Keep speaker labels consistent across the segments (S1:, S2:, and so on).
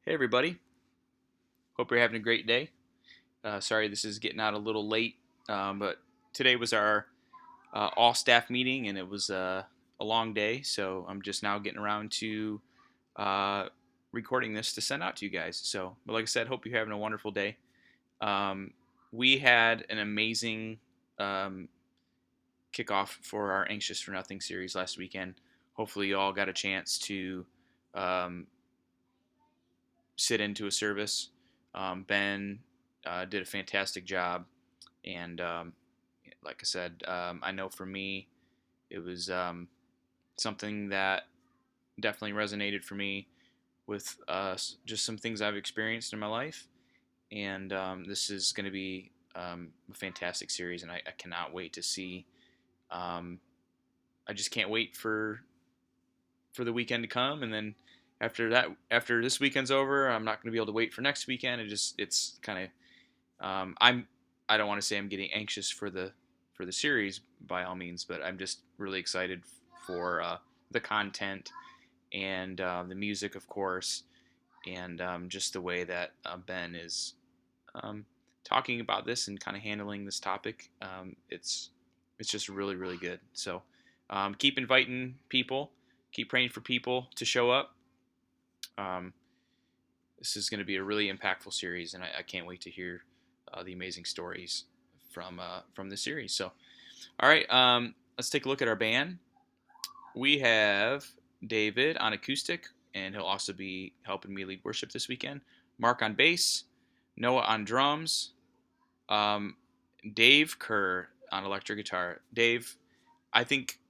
S1: Hey everybody, hope you're having a great day. Sorry this is getting out a little late, but today was our all staff meeting and it was a long day, so I'm just now getting around to uh, recording this to send out to you guys. But like I said, hope you're having a wonderful day. Um, we had an amazing um, kickoff for our Anxious for Nothing series last weekend. Hopefully, you all got a chance to um, sit into a service. Ben did a fantastic job, and like I said, I know for me, it was something that definitely resonated for me with just some things I've experienced in my life, and this is going to be a fantastic series, and I cannot wait to see. Um, I just can't wait for the weekend to come, and then after this weekend's over, I'm not going to be able to wait for next weekend. It's kind of I don't want to say I'm getting anxious for the series by all means, but I'm just really excited for the content and the music, of course, and just the way that Ben is um, talking about this and kind of handling this topic. It's just really good. So keep inviting people, keep praying for people to show up. Um, this is going to be a really impactful series, and I can't wait to hear the amazing stories from the series. So, all right, let's take a look at our band. We have David on acoustic, and he'll also be helping me lead worship this weekend. Mark on bass, Noah on drums, um, Dave Kerr on electric guitar. Dave, I think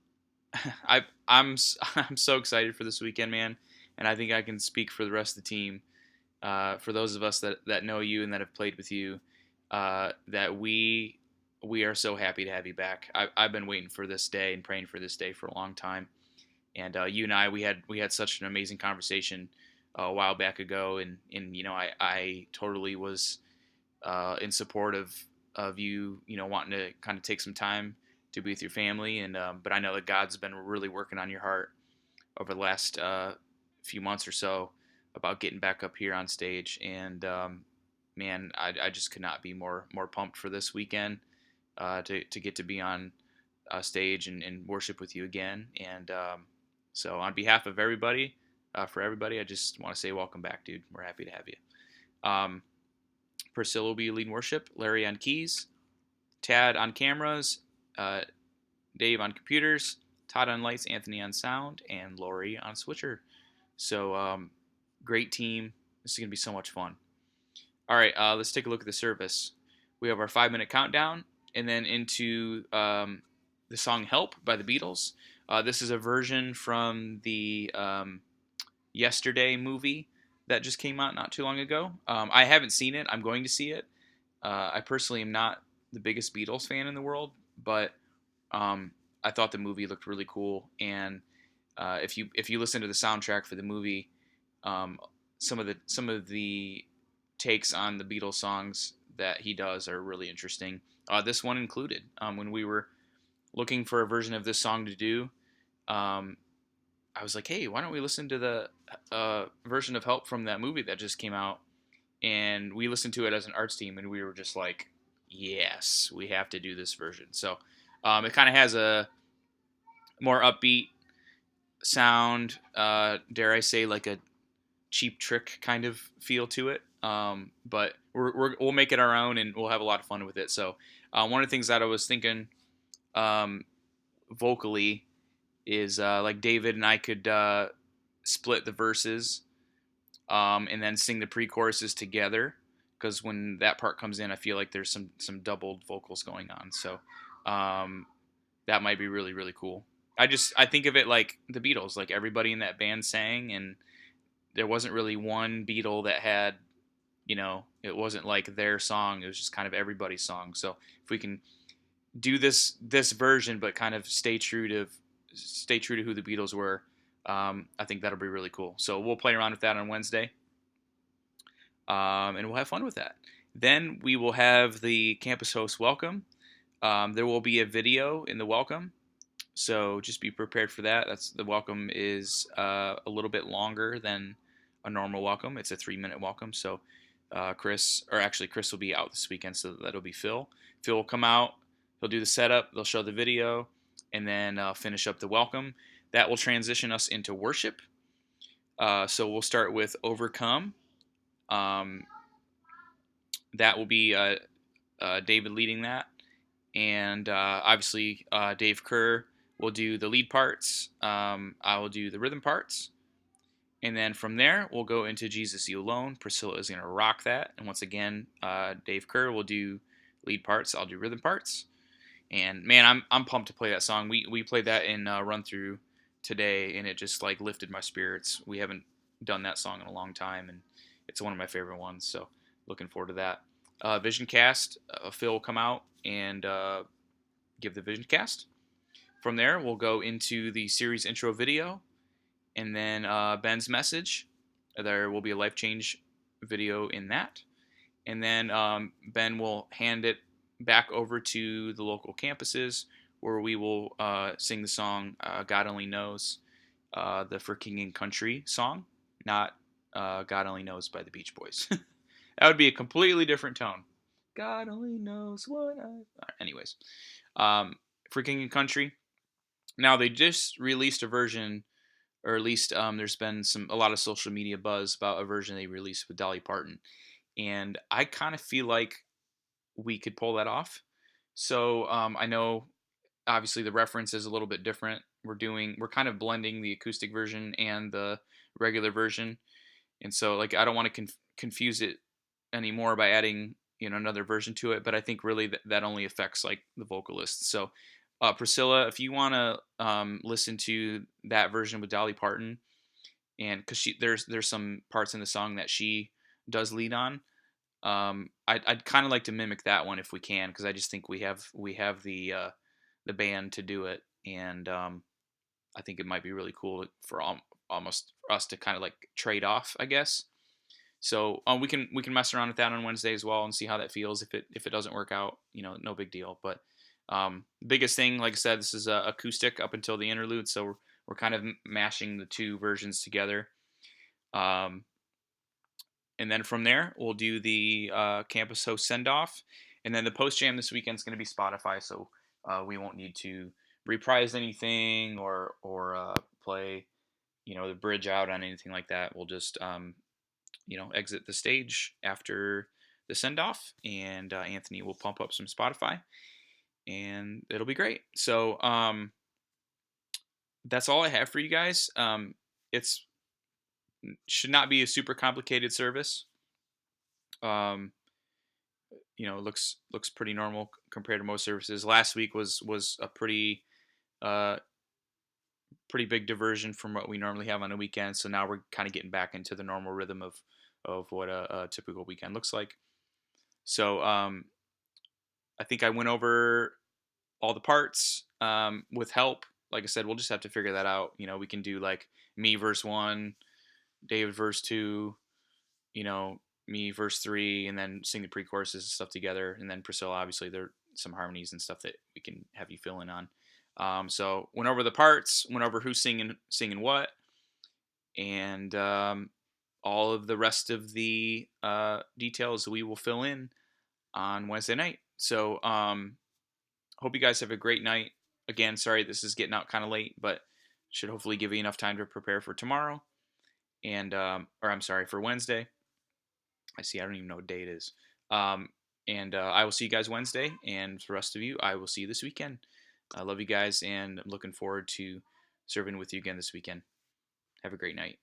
S1: I'm so excited for this weekend, man, and I think I can speak for the rest of the team. For those of us that know you and that have played with you, that we are so happy to have you back. I've been waiting for this day and praying for this day for a long time. And you and I, we had such an amazing conversation a while back ago, and I totally was in support of you, wanting to kind of take some time to be with your family, and but I know that God's been really working on your heart over the last few months or so about getting back up here on stage, and man, I just could not be more pumped for this weekend to get to be on stage and worship with you again. And so on behalf of everybody, for everybody, I just want to say welcome back, dude. We're happy to have you. Um, Priscilla will be leading worship, Larry on keys, Tad on cameras, uh, Dave on computers, Todd on lights, Anthony on sound, and Lori on switcher. So great team. This is going to be so much fun. All right, let's take a look at the service. We have our 5-minute countdown, and then into the song Help by the Beatles. This is a version from the Yesterday movie that just came out not too long ago. I haven't seen it. I'm going to see it. I personally am not the biggest Beatles fan in the world, but I thought the movie looked really cool. And if you listen to the soundtrack for the movie, um, some of the takes on the Beatles songs that he does are really interesting. This one included. When we were looking for a version of this song to do, um, I was like, hey, why don't we listen to the version of Help from that movie that just came out? And we listened to it as an arts team, and we were just like, yes, we have to do this version. So it kind of has a more upbeat sound, dare I say, like a Cheap Trick kind of feel to it. But we'll make it our own, and we'll have a lot of fun with it. So one of the things that I was thinking um, vocally is like David and I could split the verses and then sing the pre-choruses together, because when that part comes in, I feel like there's some doubled vocals going on. So um, that might be really cool. I think of it like the Beatles, like everybody in that band sang, and there wasn't really one Beatle that had, it wasn't like their song. It was just kind of everybody's song. So if we can do this version, but kind of stay true to who the Beatles were, I think that'll be really cool. So we'll play around with that on Wednesday, and we'll have fun with that. Then we will have the campus host welcome. There will be a video in the welcome, so just be prepared for that. The welcome is a little bit longer than a normal welcome. It's a 3-minute welcome. So Chris will be out this weekend, so that'll be Phil. Phil will come out. He'll do the setup. They'll show the video, and then finish up the welcome. That will transition us into worship. So we'll start with Overcome. Um, that will be David leading that, and obviously Dave Kerr will do the lead parts. I will do the rhythm parts, and then from there we'll go into Jesus You Alone. Priscilla is going to rock that, and once again, Dave Kerr will do lead parts. I'll do rhythm parts, and man, I'm pumped to play that song. We played that in run through today, and it just like lifted my spirits. We haven't done that song in a long time, and it's one of my favorite ones. So looking forward to that. Vision cast. Phil will come out and give the vision cast. From there, we'll go into the series intro video, and then Ben's message. There will be a life change video in that, and then Ben will hand it back over to the local campuses where we will sing the song "God Only Knows," the For King and Country song, not "God Only Knows" by the Beach Boys. That would be a completely different tone. God only knows what I. Anyways, For King and Country. Now they just released a version, or at least there's been a lot of social media buzz about a version they released with Dolly Parton, and I kind of feel like we could pull that off. So I know obviously the reference is a little bit different. We're kind of blending the acoustic version and the regular version, and so like I don't want to confuse it anymore by adding another version to it, but I think really that only affects like the vocalists. So Priscilla, if you want to listen to that version with Dolly Parton, and because there's some parts in the song that she does lead on, I'd kind of like to mimic that one if we can, because I just think we have the band to do it, and I think it might be really cool for almost us to kind of like trade off, I guess. So we can mess around with that on Wednesday as well and see how that feels. If it doesn't work out, no big deal. But biggest thing, like I said, this is acoustic up until the interlude, so we're kind of mashing the two versions together. Um, and then from there, we'll do the campus host send off, and then the post jam this weekend is going to be Spotify, so we won't need to reprise anything or play the bridge out on anything like that. We'll just exit the stage after the send off, and Anthony will pump up some Spotify, and it'll be great. So that's all I have for you guys. It's should not be a super complicated service. Um, looks pretty normal compared to most services. Last week was a uh, pretty big diversion from what we normally have on a weekend. So now we're kind of getting back into the normal rhythm of what a typical weekend looks like. So I think I went over all the parts with help. Like I said, we'll just have to figure that out. We can do like me verse 1, David verse 2, me verse 3, and then sing the pre-choruses and stuff together. And then Priscilla, obviously, there are some harmonies and stuff that we can have you fill in on. So went over the parts, went over who's singing what, and all of the rest of the details we will fill in on Wednesday night. So hope you guys have a great night. Again, sorry this is getting out kind of late, but should hopefully give you enough time to prepare for tomorrow, and or I'm sorry, for Wednesday. I don't even know what day it is. And I will see you guys Wednesday, and for the rest of you, I will see you this weekend. I love you guys, and I'm looking forward to serving with you again this weekend. Have a great night.